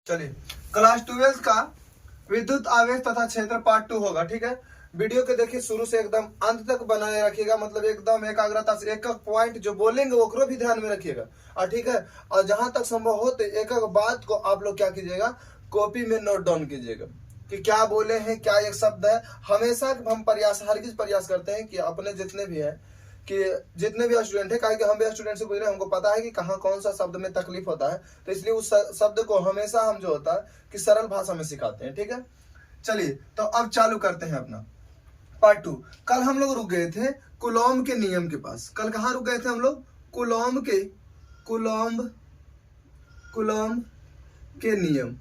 चलिए क्लास 12 का विद्युत आवेश तथा क्षेत्र पार्ट 2 होगा। ठीक है, वीडियो के देखिए शुरू से एकदम अंत तक बनाए रखिएगा, मतलब एकदम एकाग्रता से एक एक पॉइंट जो बोलेंगे वो भी ध्यान में रखिएगा। और ठीक है, और जहां तक संभव हो तो एक एक बात को आप लोग क्या कीजिएगा, कॉपी में नोट डाउन कीजिएगा कि क्या बोले हैं, क्या एक शब्द है। हमेशा हम हर किस प्रयास करते हैं कि अपने जितने भी हैं कि जितने भी स्टूडेंट है, कि हम भी स्टूडेंट से गुजरे, हमको पता है कि कहाँ कौन सा शब्द में तकलीफ होता है, तो इसलिए उस शब्द को हमेशा हम जो होता है कि सरल भाषा में सिखाते हैं। ठीक है, चलिए तो अब चालू करते हैं अपना पार्ट 2। कल हम लोग रुक गए थे कूलॉम के नियम के पास। कल कहाँ रुक गए थे हम लोग? कूलॉम के नियम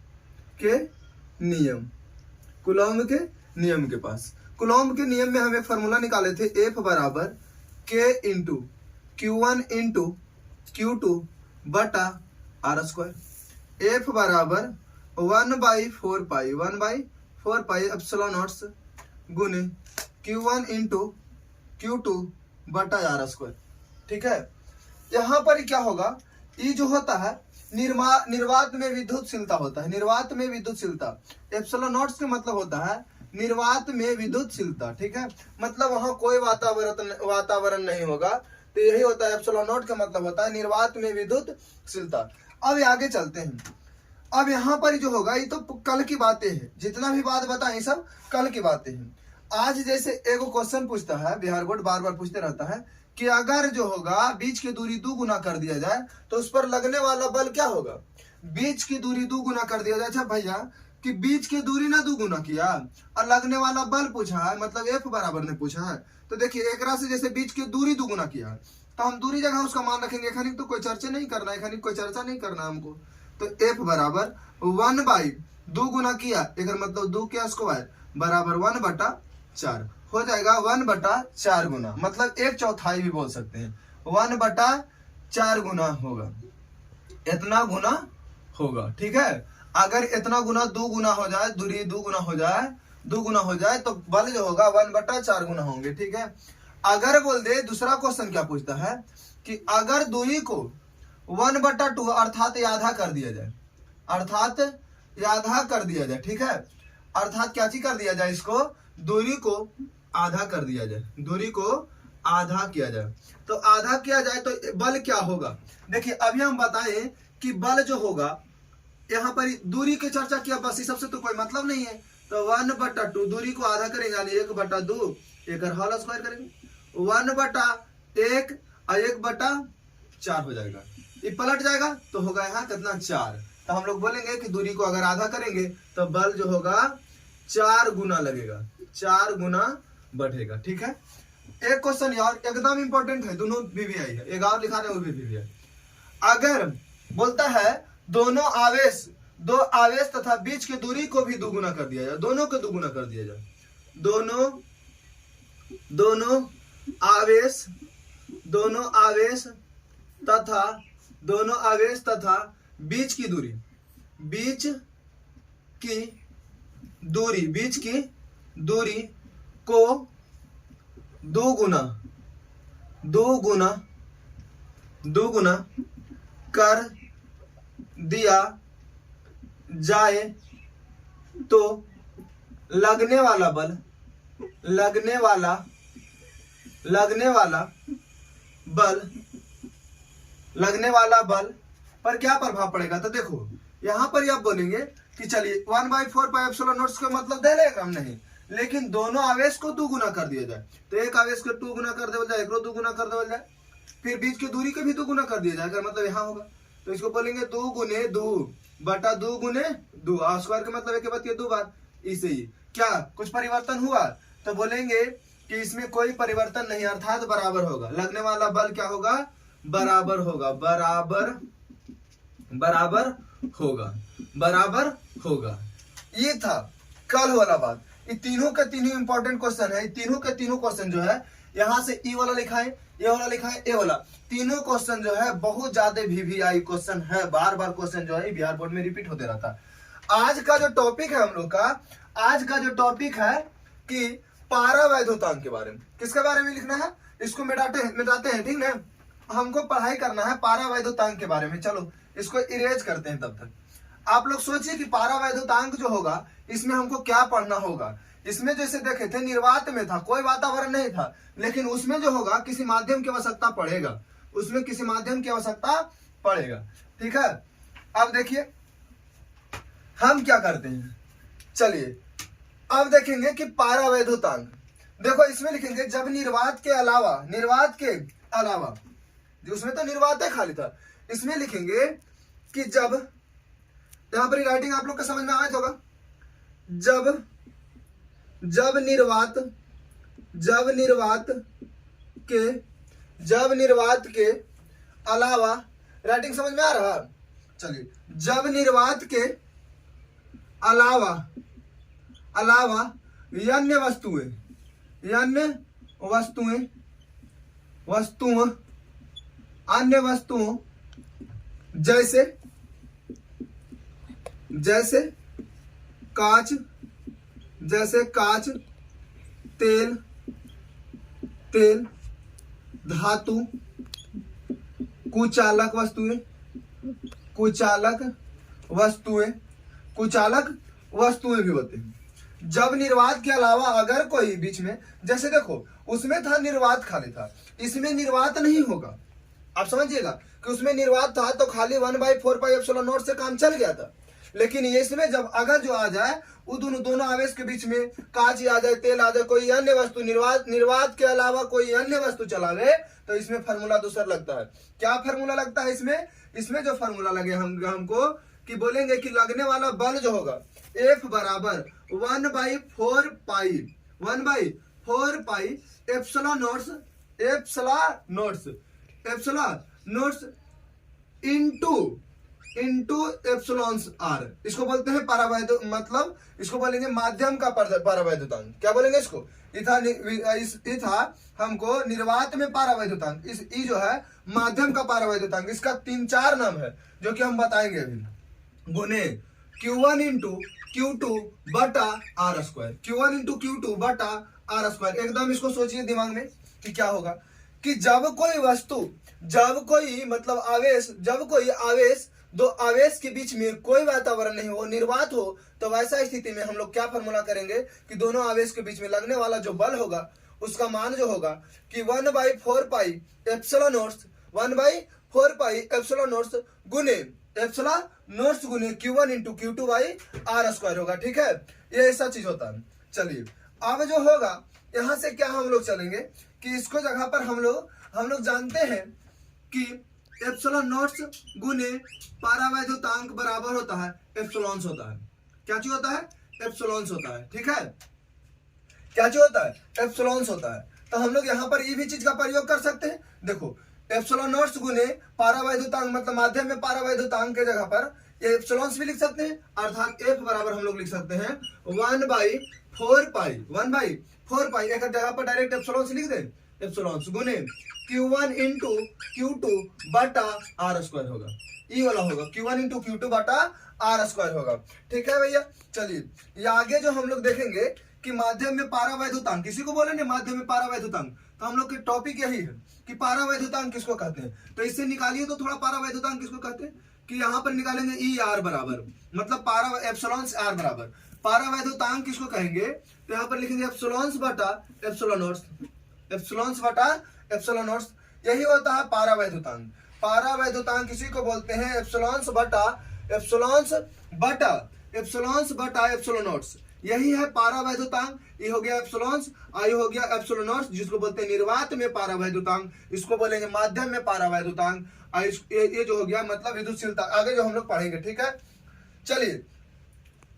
कूलॉम के नियम के पास। कूलॉम के नियम में हमें फॉर्मूला निकाले थे, F बराबर K into Q1 into Q2 बटा R स्क्वायर। F बराबर 1/4 एप्सिलॉन नॉट गुने Q1 इंटू Q2 बटा R स्क्वायर। ठीक है, यहाँ पर क्या होगा, ये जो होता है निर्वात में विद्युतशीलता होता है। निर्वात में विद्युतशीलता एप्सिलॉन नॉट का मतलब होता है निर्वात में विद्युतशीलता। ठीक है, मतलब वहां कोई वातावरण नहीं होगा, तो यही होता है एप्सिलॉन नॉट का मतलब होता है निर्वात में विद्युतशीलता। अब आगे चलते हैं। अब यहाँ पर जो होगा ये तो कल की बातें हैं, जितना भी बात बताएं सब कल की बातें हैं। आज जैसे एगो क्वेश्चन पूछता है, बिहार बोर्ड बार बार पूछते रहता है कि अगर जो होगा बीच की दूरी 2 गुना कर दिया जाए तो उस पर लगने वाला बल क्या होगा। बीच की दूरी 2 गुना कर दिया जाए, अच्छा भैया कि बीच की दूरी ना 2 गुना किया और लगने वाला बल पूछा है, मतलब F बराबर ने पूछा है, तो देखिए एक राशि जैसे बीच की दूरी 2 गुना किया है तो हम दूरी जगह उसका मान रखेंगे। खानी तो कोई चर्चा नहीं करना हमको, तो F बराबर 1/2 गुना किया, एक मतलब 2 के स्क्वायर बराबर 1/4 हो जाएगा। 1/4 गुना मतलब 1/4 भी बोल सकते हैं, 1/4 गुना होगा, इतना गुना होगा। ठीक है, अगर इतना गुना 2 गुना हो जाए, दूरी 2 गुना हो जाए तो बल जो होगा 1/4 गुना होंगे। ठीक है, अगर बोल दे, दूसरा क्वेश्चन क्या पूछता है कि अगर दूरी को 1/2 अर्थात आधा कर दिया जाए, ठीक है, अर्थात क्या चीज कर दिया जाए, इसको दूरी को आधा कर दिया जाए, दूरी को आधा किया जाए, तो आधा किया जाए तो बल क्या होगा। देखिए अभी हम बताएं कि बल जो होगा, यहाँ पर दूरी की चर्चा किया बस, इस सबसे तो कोई मतलब नहीं है, तो 1/2 दूरी को आधा करेंगे यानी 1/2 एक होल स्क्वायर करेंगे, 1/1 और 1/4 हो जाएगा, ये पलट जाएगा तो होगा यहाँ कितना 4। तो हम लोग बोलेंगे कि दूरी को अगर आधा करेंगे तो बल जो होगा 4 गुना लगेगा, 4 गुना बढ़ेगा। ठीक है, एक क्वेश्चन यार एकदम इंपॉर्टेंट है, दोनों VVI है, एक और लिखा रहे वो भी VVI। अगर बोलता है दो आवेश तथा बीच की दूरी को भी 2 गुना कर दिया जाए, दोनों को 2 गुना कर दिया जाए, दोनों आवेश तथा बीच की दूरी को 2 गुना कर दिया जाए तो लगने वाला बल पर क्या प्रभाव पड़ेगा। तो देखो यहाँ पर आप बोलेंगे कि चलिए 1/4 एप्सिलॉन नॉट का मतलब दे लेगा हम नहीं, लेकिन दोनों आवेश को 2 गुना कर दिया जाए, तो एक आवेश को 2 गुना कर देवल जाए, एक 2 गुना कर देवल जाए, फिर बीच की दूरी को भी 2 गुना कर दिया जाएगा, मतलब यहाँ होगा, तो इसको बोलेंगे 2 गुने 2/2 गुने 2 और स्क्वायर का मतलब एक बात 2 बार। इसे ही क्या कुछ परिवर्तन हुआ, तो बोलेंगे कि इसमें कोई परिवर्तन नहीं, अर्थात बराबर होगा, लगने वाला बल क्या होगा, बराबर होगा। ये था कल वाला बात। ये तीनों के तीनों इंपॉर्टेंट क्वेश्चन है, तीनों के तीनों क्वेश्चन जो है यहाँ से ई वाला लिखा है, ये वाला लिखा है, ये वाला, तीनों क्वेश्चन जो है बहुत ज्यादा VVI क्वेश्चन है, बार बार क्वेश्चन जो है बिहार बोर्ड में रिपीट होते रहता है। आज का जो टॉपिक है हम लोग का, आज का जो टॉपिक है कि पारावैद्युतांक के बारे में, किसके बारे में लिखना है, इसको मिटाते हैं, ठीक ना। हमको पढ़ाई करना है पारावैद्युतांक के बारे में। चलो इसको इरेज करते हैं तब तक। आप लोग सोचिए कि पारावैद्युतांक जो होगा इसमें हमको क्या पढ़ना होगा। इसमें जैसे देखे थे निर्वात में था, कोई वातावरण नहीं था, लेकिन उसमें जो होगा किसी माध्यम की आवश्यकता पड़ेगा, उसमें किसी माध्यम की आवश्यकता पड़ेगा। ठीक है, अब देखिए हम क्या करते हैं, चलिए अब देखेंगे कि पारावैद्युतांक, देखो इसमें लिखेंगे जब निर्वात के अलावा, उसमें तो निर्वात है खाली था, इसमें लिखेंगे कि जब, यहां पर राइटिंग आप लोग को समझ में आया होगा, जब निर्वात के अलावा, राइटिंग समझ में आ रहा, चलिए जब निर्वात के अलावा अन्य वस्तुओं जैसे कांच, तेल, धातु, कुचालक वस्तुएं भी होते हैं। जब निर्वात के अलावा अगर कोई बीच में, जैसे देखो उसमें था निर्वात खाली था, इसमें निर्वात नहीं होगा, आप समझिएगा कि उसमें निर्वात था तो खाली 1/4πε0 से काम चल गया था, लेकिन ये इसमें जब अगर जो आ जाए वो दोनों आवेश के बीच में कांच आ जाए, तेल आ जाए, कोई अन्य वस्तु, निर्वात के अलावा कोई अन्य वस्तु चलावे, तो इसमें फार्मूला दूसरा लगता है। क्या फार्मूला लगता है इसमें जो फार्मूला लगे हमको कि बोलेंगे कि लगने वाला बल जो होगा F बराबर 1/4π एप्सिलॉन इंटू एप्सिलॉन r, इसको बोलते हैं पारावैद्युत, मतलब इसको बोलेंगे माध्यम का पारावैद्युतांक। क्या बोलेंगे इसको, इथा हमको निर्वात में पारावैद्युतांक, इस ई जो है माध्यम का पारावैद्युतांक, इसका 3-4 नाम है जो कि हम बताएंगे अभी, गुने Q1 इंटू Q2 बटा r², Q1 इंटू Q2 बटा r²। एकदम इसको सोचिए दिमाग में कि क्या होगा कि जब कोई आवेश दो आवेश के बीच में कोई वातावरण नहीं हो, निर्वात हो, तो वैसा स्थिति में हम लोग क्या फार्मूला करेंगे कि दोनों आवेश के बीच में लगने वाला जो बल होगा उसका मान जो होगा कि 1/4πε0 गुने Q1 इंटू Q2 r² होगा। ठीक है, ये ऐसा चीज होता है। चलिए अब जो होगा यहां से क्या हम लोग चलेंगे कि इसको जगह पर हम लोग जानते हैं कि ε0 गुने पारावैद्युतांक बराबर होता है एप्सिलॉन होता है। क्या चीज होता है, एप्सिलॉन होता है। ठीक है, क्या चीज होता है, एप्सिलॉन होता है। तो हम लोग यहाँ पर ये भी चीज का प्रयोग कर सकते हैं, देखो ε0 गुने पारावैद्युतांक, मतलब माध्यम में पारावैद्युतांक के जगह पर एप्सिलॉन भी लिख सकते हैं, अर्थात F बराबर हम लोग लिख सकते हैं 1/4π, एक जगह पर डायरेक्ट एप्सिलॉन लिख दें, एप्सिलॉन गुने Q1 इंटू Q2 बटा r² होगा, ये वाला होगा Q1 इंटू Q2 बटा r² होगा। ठीक है भैया, चलिए ये आगे जो हम लोग देखेंगे कि माध्यम में पारावैद्युतांक, किसी को बोलेंगे माध्यम में पारावैद्युतांक, तो हम लोग की टॉपिक यही है कि पारावैद्युतांक किसको कहते हैं। तो इससे निकालिए तो थोड़ा पारावैद्युतांक किसको कहते हैं कि यहाँ पर निकालेंगे ER बराबर, मतलब एप्सिलॉन R बराबर पारावैद्युतांक किसको कहेंगे, तो यहाँ पर लिखेंगे एप्सिलॉन बटा एप्सिलॉन, यही होता है पारावैद्युतांक। पारावैद्युतांक किसी को बोलते हैं एप्सिलॉन बटा एप्सिलॉन, यही है पारावैद्युतांक। ये हो गया एप्सिलॉन, आई हो गया एप्सिलॉन, जिसको बोलते हैं निर्वात में पारावैद्युतांक, इसको बोलेंगे माध्यम में पारावैद्युतांक। ये जो हो गया मतलब विद्युतशीलता, आगे जो हम लोग पढ़ेंगे। ठीक है, चलिए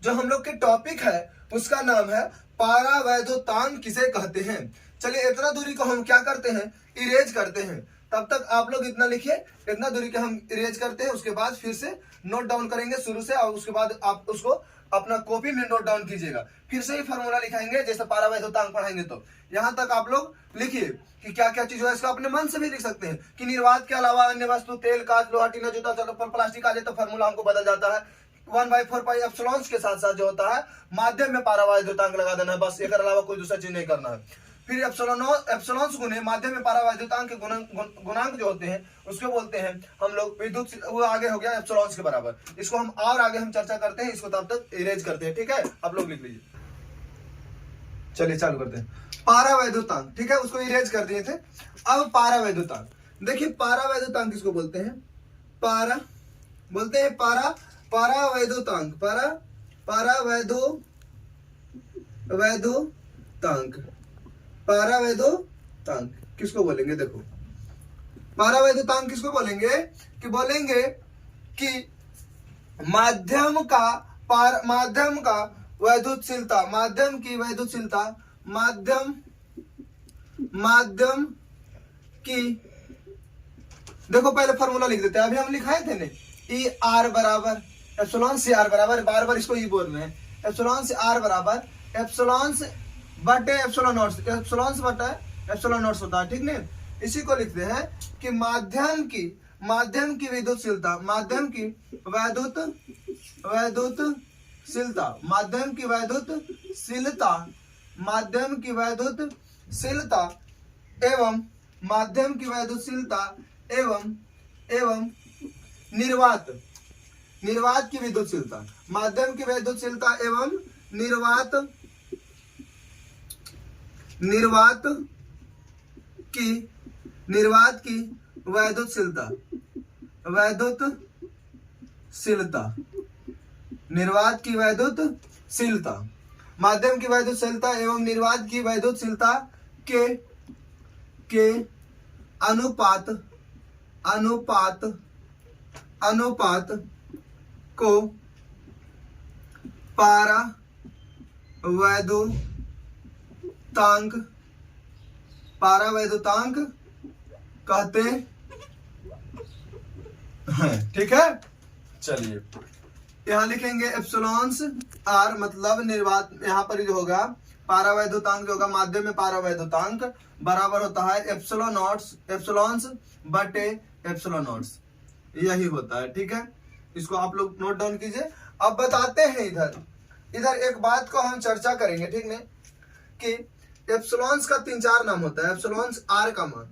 जो हम लोग के टॉपिक है उसका नाम है पारावैद्युतांक किसे कहते हैं। चलिए इतना दूरी को हम क्या करते हैं, इरेज करते हैं। तब तक आप लोग इतना लिखिए, इतना दूरी के हम इरेज करते हैं, उसके बाद फिर से नोट डाउन करेंगे शुरू से, और उसके बाद आप उसको अपना कॉपी में नोट डाउन कीजिएगा। फिर से ही फार्मूला लिखाएंगे जैसे पारावैद्युतांक पढ़ाएंगे। तो यहाँ तक आप लोग लिखिए कि क्या क्या चीज है, इसका अपने मन से भी लिख सकते हैं कि निर्वात के अलावा अन्य वस्तु, तेल, कांच, लोहा, टीना, जूता, चप्पल, प्लास्टिक आ जाए तो फार्मूला हमको बदल जाता है 1/4π एप्सिलॉन के साथ साथ जो होता है माध्यम में पारावैद्युतांक लगा देना है, बस एक अलावा कोई दूसरा चीज नहीं करना है। फिर एप्सिलॉन्स गुने माध्यम में पारावैद्युतांक के गुणांक जो होते हैं उसको बोलते हैं हम लोग विद्युत, वो आगे हो गया एप्सिलॉन्स के बराबर। इसको हम और आगे हम चर्चा करते हैं, इसको तब तक इरेज करते हैं, ठीक है। आप लोग लिख लीजिए, चलिए चालू करते हैं। पारावैद्युतांक, ठीक है, उसको इरेज कर दिए थे। अब पारावैद्युतांक, देखिए पारावैद्युतांक किसको बोलते हैं? पारावैद्युतांक, पारावैद्युतांक किसको बोलेंगे? देखो पारावैद्युतांक किसको बोलेंगे कि बोलेंगे कि माध्यम का वैद्युतशीलता, माध्यम की वैद्युतशीलता, माध्यम की, देखो पहले फॉर्मूला लिख देते हैं, अभी हम लिखाए थे ना, ई आर बराबर एप्सिलॉन से आर बराबर, बार बार इसको ई बोल रहे हैं, एप्सिलॉन से आर बराबर एप्सिलॉन बटे एप्सिलॉन नॉट, एप्सिलॉन बटा एप्सिलॉन नॉट होता है, ठीक नहीं। इसी को लिखते हैं कि माध्यम की विद्युतशीलता, माध्यम की वैद्युतशीलता, माध्यम की वैद्युतशीलता एवं माध्यम की वैद्युतशीलता एवं निर्वात की विद्युतशीलता, माध्यम की वैद्युतशीलता एवं निर्वात की वैद्युतशीलता, निर्वात की वैद्युतशीलता, माध्यम की वैद्युतशीलता एवं निर्वात की वैद्युतशीलता के अनुपात को पारावैद्युतांक कहते हैं, ठीक है। चलिए यहां लिखेंगे एप्सिलॉन्स आर मतलब निर्वात, यहां पर जो होगा पारावैद्युतांक जो होगा माध्यम में पारावैद्युतांक बराबर होता है एप्सिलॉन्स बटे एप्सिलॉन नॉट्स, यही होता है, ठीक है। इसको आप लोग नोट डाउन कीजिए। अब बताते हैं इधर एक बात को हम चर्चा करेंगे, ठीक नहीं, कि एप्सिलॉन्स का 3-4 नाम होता है, एप्सिलॉन्स आर का मान,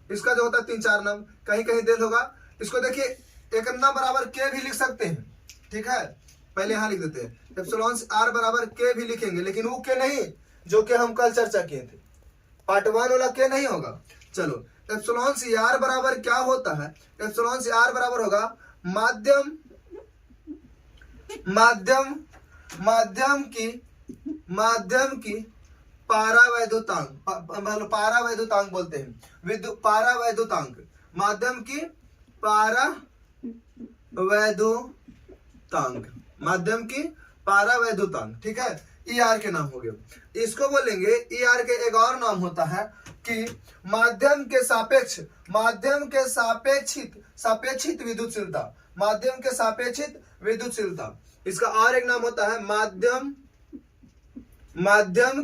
इसका जो होता है 3-4 नाम, कहीं कहीं दे होगा। इसको देखिए एक अन्ना बराबर के भी लिख सकते हैं, ठीक है, पहले यहां लिख देते हैं एप्सिलॉन्स आर बराबर के भी लिखेंगे, लेकिन वो के नहीं जो कि हम कल चर्चा किए थे, पार्ट 1 वाला के नहीं होगा। चलो एप्सिलॉन्स आर बराबर क्या होता है? एप्सिलॉन्स आर बराबर होगा माध्यम की पारावैद्युतांक, मतलब पारावैद्युतांक बोलते हैं, पारावैद्युतांक, माध्यम की पारावैद्युतांक, ठीक है। ई आर के नाम हो गए। इसको बोलेंगे ई आर के एक और नाम होता है कि माध्यम के सापेक्षित विद्युतशीलता, माध्यम के सापेक्षित विद्युतशीलता, इसका और एक नाम होता है माध्यम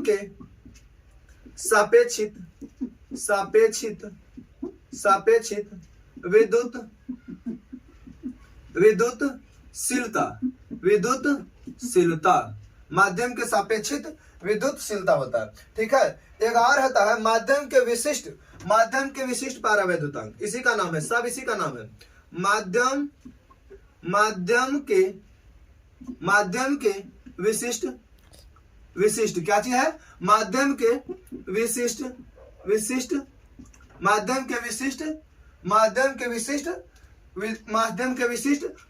के सापेक्षित विद्युतशीलता, माध्यम के सापेक्षित विद्युतशीलता होता है, ठीक है। एक और होता है माध्यम के विशिष्ट पारावैद्युतांक, इसी का नाम है, सब इसी का नाम है, माध्यम के विशिष्ट क्या चीज है? माध्यम के विशिष्ट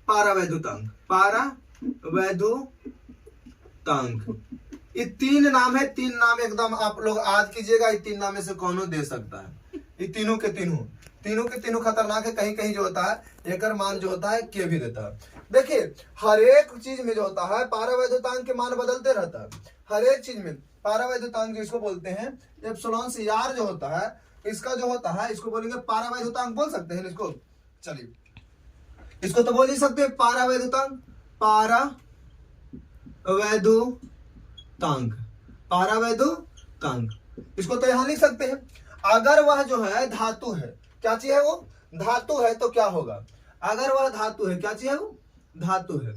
पारावैद्युतांक, ये 3 नाम है, 3 नाम एकदम आप लोग याद कीजिएगा, ये 3 नाम में से कौन दे सकता है, ये तीनों के तीनों खतरनाक है। कहीं कहीं जो होता है एकर मान जो होता है के भी देता है। देखिए हर एक चीज में जो होता है पारावैद्युतांक के मान बदलते रहता है, हर एक चीज में पारावैद्युतांक जिसको बोलते हैं एप्सिलॉन आर जो होता है, इसका जो होता है इसको बोलेंगे पारावैद्युतांक, बोल सकते हैं इसको। चलिए इसको तो बोल ही सकते हैं पारावैद्युतांक, इसको तो यहां लिख सकते हैं। अगर वह जो है धातु है, क्या चीज है वो? धातु है, तो क्या होगा? अगर वह धातु है, क्या चीज है वो? धातु है,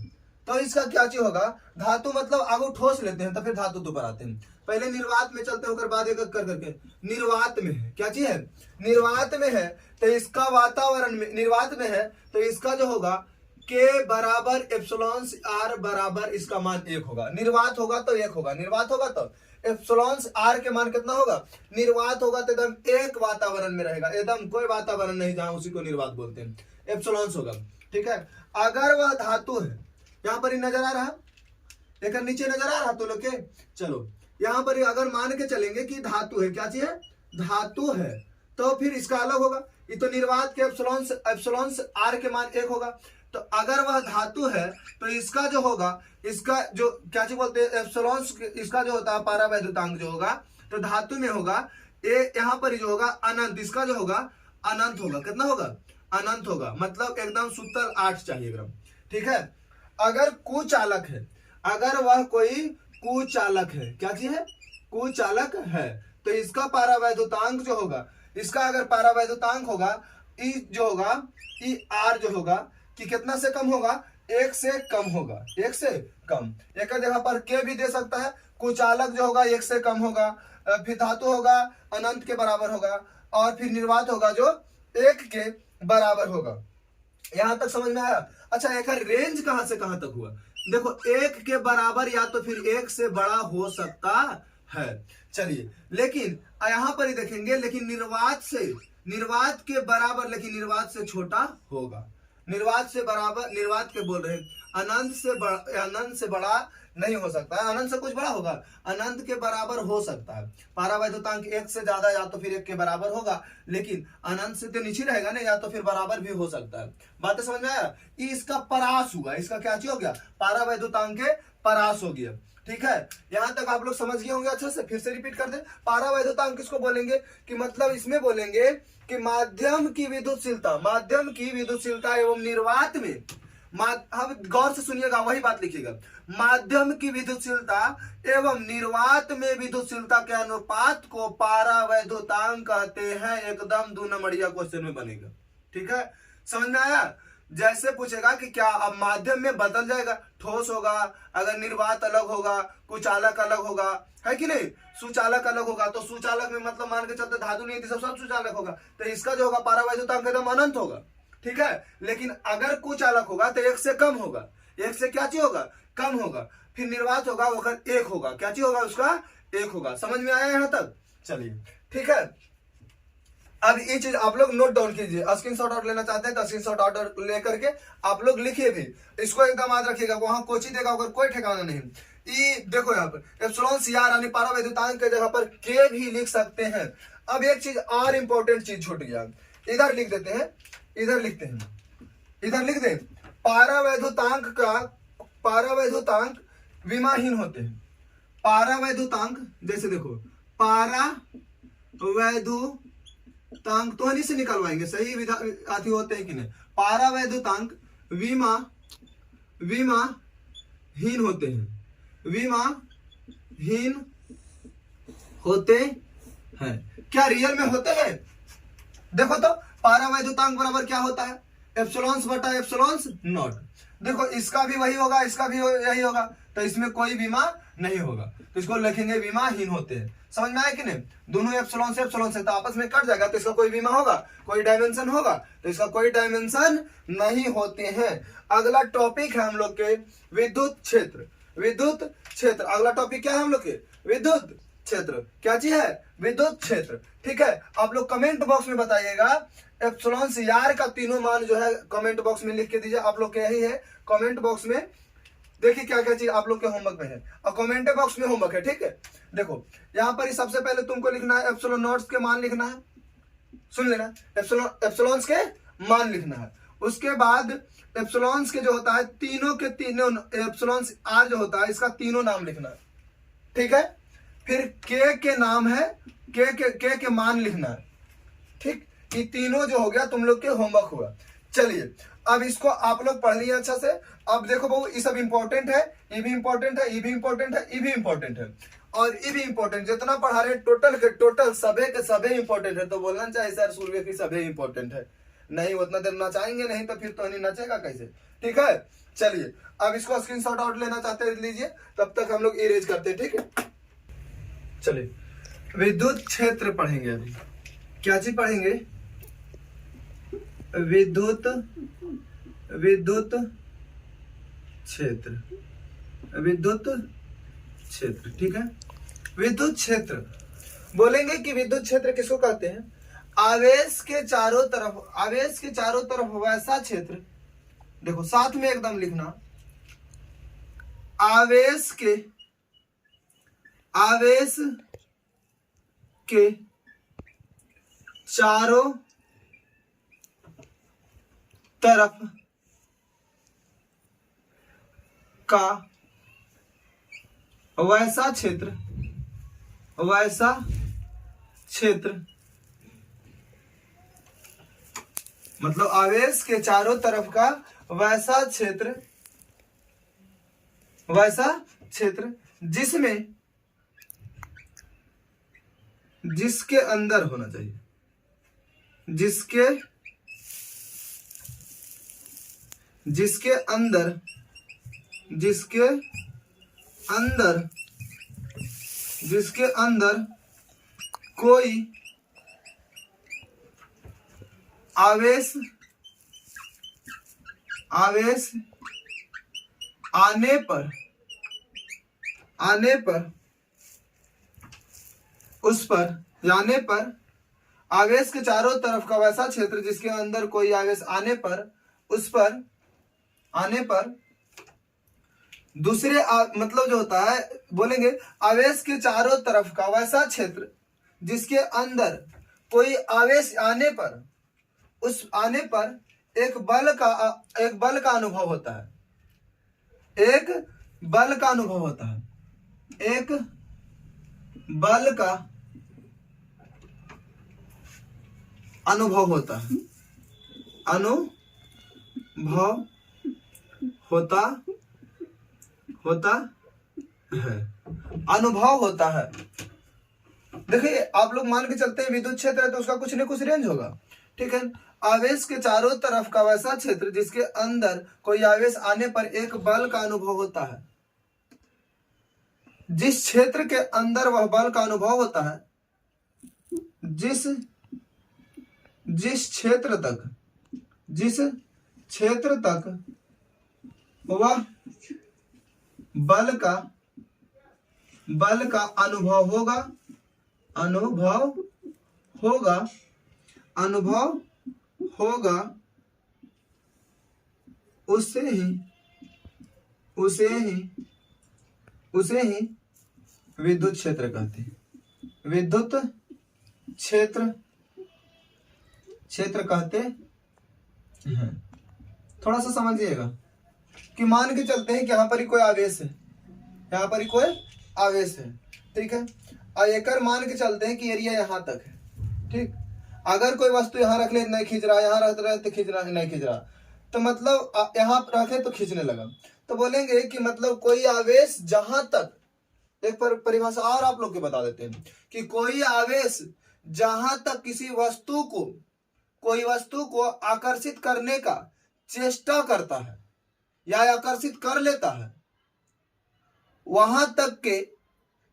तो इसका क्या चीज होगा, धातु मतलब आगो ठोस लेते हैं तो फिर धातु पर आते हैं। पहले निर्वात में चलते होकर बाद एक एक कर करके निर्वात में है, क्या चीज है, निर्वात में है, तो इसका वातावरण में निर्वात में है, तो इसका जो होगा के बराबर एप्सिलॉन आर बराबर इसका मान 1 होगा। निर्वात होगा तो 1 होगा, निर्वात होगा तो एप्सिलॉन आर के मान कितना होगा, निर्वात होगा तो एकदम एक वातावरण में रहेगा, एकदम कोई वातावरण नहीं जहां उसी को निर्वात बोलते हैं, एप्सिलॉन होगा। ठीक है, अगर वह धातु है, यहां पर ही नजर आ रहा, एक नीचे नजर आ रहा तो लोग के, चलो यहां पर अगर मान के चलेंगे कि धातु है, क्या चीज है, धातु है, तो फिर इसका अलग होगा, ये तो निर्वात के एप्सिलॉन आर के मान 1 होगा। तो अगर वह धातु है तो इसका जो होगा, इसका जो क्या चीज बोलते हैं एप्सिलॉन, इसका जो होता है पारावैद्युतांक जो होगा, तो धातु में होगा ये यहां पर जो होगा अनंत, इसका जो होगा अनंत होगा, कितना होगा, अनंत होगा, मतलब एकदम सूत्र 8 चाहिए ग्राम। ठीक है, अगर कुचालक है, अगर वह कोई कुचालक है, क्या चीज है, कुचालक है, तो इसका पारावैद्युतांक जो होगा, इसका अगर पारावैद्युतांक होगा ई जो होगा, ई आर जो होगा कि कितना से कम होगा, 1 से कम होगा, 1 से कम। एक जगह पर के भी दे सकता है, कुचालक जो होगा 1 से कम होगा, फिर धातु होगा अनंत के बराबर होगा, और फिर निर्वात होगा जो 1 के बराबर होगा। यहां तक समझ में आया। अच्छा, एक रेंज कहां से कहां तक हुआ, देखो 1 के बराबर या तो फिर 1 से बड़ा हो सकता है। चलिए, लेकिन यहां पर ही देखेंगे, लेकिन निर्वात के बराबर, लेकिन निर्वात से छोटा होगा, निर्वात से बराबर, निर्वात के बोल रहे हैं, अनंत से बड़ा नहीं हो सकता है, अनंत से कुछ बड़ा होगा, अनंत के बराबर हो सकता है। पारावैद्युतांक 1 से ज्यादा या तो फिर 1 के बराबर होगा, लेकिन अनंत से तो नीचे रहेगा ना, या तो फिर बराबर भी हो सकता है। बात समझ में आया, इसका परास हुआ, इसका क्या चीज हो गया, पारावैद्युतांक के परास हो गया। ठीक है, यहां तक आप लोग समझ गए होंगे अच्छे से, फिर से रिपीट कर दे। पारावैद्युतांक किसको बोलेंगे, कि मतलब इसमें बोलेंगे कि माध्यम की विद्युतशीलता, माध्यम की विद्युतशीलता एवं निर्वात में, अब गौर से सुनिएगा, वही बात लिखिएगा, माध्यम की विद्युतशीलता एवं निर्वात में विद्युतशीलता के अनुपात को पारावैद्युतांक कहते हैं। एकदम 2 नंबरिया क्वेश्चन में बनेगा। ठीक है, समझ में आया। जैसे पूछेगा कि क्या अब माध्यम में बदल जाएगा, ठोस होगा, अगर निर्वात अलग होगा, कुचालक अलग होगा, है कि नहीं, सुचालक अलग होगा, तो सुचालक में मतलब मान के चलते धातु नहीं थी, सब सुचालक होगा, तो इसका जो होगा पारावैद्युतांक एकदम अनंत होगा। ठीक है, लेकिन अगर कुचालक होगा तो 1 से कम होगा, 1 से क्या चीज होगा, कम होगा, फिर निर्वात होगा वो 1 होगा, क्या चीज होगा, उसका 1 होगा। समझ में आया यहां तक, चलिए ठीक है। अब ये चीज आप लोग नोट डाउन कीजिए, स्क्रीनशॉट आउट लेना चाहते हैं तो स्क्रीनशॉट आउट लेकर के आप लोग लिखिए भी, इसको एकदम याद रखिएगा, वहां कोची देगा अगर कोई ठिकाना नहीं। ये देखो यहाँ पर एप्सिलॉन सीआर यानी पारावैद्युतांक के जगह पर के भी लिख सकते हैं। अब एक चीज और इंपॉर्टेंट चीज छूट गया, इधर लिख देते हैं, इधर लिखते हैं, इधर लिख दें, पारावैद्युतांक विमाहीन होते हैं। पारावैद्युतांक जैसे देखो, पारावैद्युतांक तो से निकलवाएंगे, सही विधि होते हैं कि नहीं, पारावैद्युतांक विमाहीन होते हैं, विमाहीन होते हैं। क्या रियल में होते हैं, देखो तो पारावैद्युतांक बराबर क्या होता है, एप्सिलॉन्स बटा एप्सिलॉन्स नॉट। देखो इसका भी वही होगा, इसका भी यही होगा, तो इसमें कोई विमा नहीं होगा, तो इसको लिखेंगे विमाहीन होते हैं। समझ में आया कि नहीं, दोनों एप्सिलॉन से तो आपस में कट जाएगा, तो इसका कोई विमा होगा, कोई डायमेंशन होगा, तो इसका कोई डायमेंशन नहीं होते हैं। अगला टॉपिक है हम लोग के विद्युत क्षेत्र। विद्युत क्षेत्र अगला टॉपिक क्या है हम लोग के, विद्युत क्षेत्र। क्या चीज है, विद्युत क्षेत्र। ठीक है, आप लोग कमेंट बॉक्स में बताइएगा एप्सिलॉन सीआर का तीनों मान जो है कमेंट बॉक्स में लिख के दीजिए। आप लोग के यही है, कमेंट बॉक्स में देखिए क्या क्या चीज आप लोग के होमवर्क में है, और कमेंट बॉक्स में होमवर्क है। ठीक है, देखो यहाँ पर सबसे पहले तुमको लिखना है एप्सिलॉन नॉट्स के मान लिखना है, सुन लेना, एप्सिलॉन्स के मान लिखना है। उसके बाद एप्सिलॉन्स के जो होता है तीनों के तीनों, एप्सिलॉन आर जो होता है इसका तीनों नाम लिखना है। ठीक है, फिर के नाम है, के मान लिखना है। ठीक, ये तीनों जो हो गया तुम लोग के होमवर्क हुआ। चलिए अब इसको आप लोग पढ़ लिए अच्छा से। अब देखो बहु ये सब इंपॉर्टेंट है, ये भी इंपॉर्टेंट है, ये भी इंपॉर्टेंट है, ये भी इंपॉर्टेंट है, और ये भी इंपॉर्टेंट, जितना पढ़ा रहे टोटल के टोटल सभी के सभी इंपॉर्टेंट है। तो बोलना चाहिए सर सूर्य की सभी इंपॉर्टेंट है, नहीं उतना देर नचाएंगे नहीं तो फिर तो नहीं नचेगा कैसे। ठीक है, चलिए अब इसको स्क्रीनशॉट आउट लेना चाहते हैं लीजिए, तब तक हम लोग इरेज करते हैं, ठीक है। चलिए विद्युत क्षेत्र पढ़ेंगे अभी। क्या चीज पढ़ेंगे? विद्युत क्षेत्र, विद्युत क्षेत्र, ठीक है। विद्युत क्षेत्र बोलेंगे कि विद्युत क्षेत्र किसको कहते हैं? आवेश के चारों तरफ वैसा क्षेत्र, देखो साथ में एकदम लिखना, आवेश के चारों तरफ का वैसा क्षेत्र, मतलब आवेश के चारों तरफ का वैसा क्षेत्र जिसके अंदर होना चाहिए, जिसके अंदर कोई आवेश आने पर आवेश के चारों तरफ का वैसा क्षेत्र जिसके अंदर कोई आवेश आने पर दूसरे मतलब जो होता है, बोलेंगे आवेश के चारों तरफ का वैसा क्षेत्र जिसके अंदर कोई आवेश आने पर एक बल का अनुभव होता है, एक बल का अनुभव होता है, एक बल का अनुभव होता है, अनुभव होता है। देखिए आप लोग मान के चलते हैं विद्युत क्षेत्र है तो उसका कुछ न कुछ रेंज होगा, ठीक है। आवेश के चारों तरफ का वैसा क्षेत्र जिसके अंदर कोई आवेश आने पर एक बल का अनुभव होता है, जिस क्षेत्र के अंदर वह बल का अनुभव होता है, जिस क्षेत्र तक वह बल का अनुभव होगा उसे ही विद्युत क्षेत्र कहते हैं। विद्युत क्षेत्र कहते हैं। थोड़ा सा समझिएगा कि मान के चलते हैं कि यहाँ पर ही कोई आवेश है, ठीक है। और एकर मान के चलते हैं कि एरिया यहाँ तक है, ठीक। अगर कोई वस्तु यहाँ रख ले नहीं खींच रहा, यहाँ रख रहे तो खींच रहा नहीं खींच रहा, तो मतलब यहाँ रखे तो खींचने लगा, तो बोलेंगे कि मतलब कोई आवेश जहां तक, एक परिभाषा और आप लोग के बता देते हैं कि कोई आवेश जहां तक कोई वस्तु को आकर्षित करने का चेष्टा करता है या आकर्षित कर लेता है, वहां तक के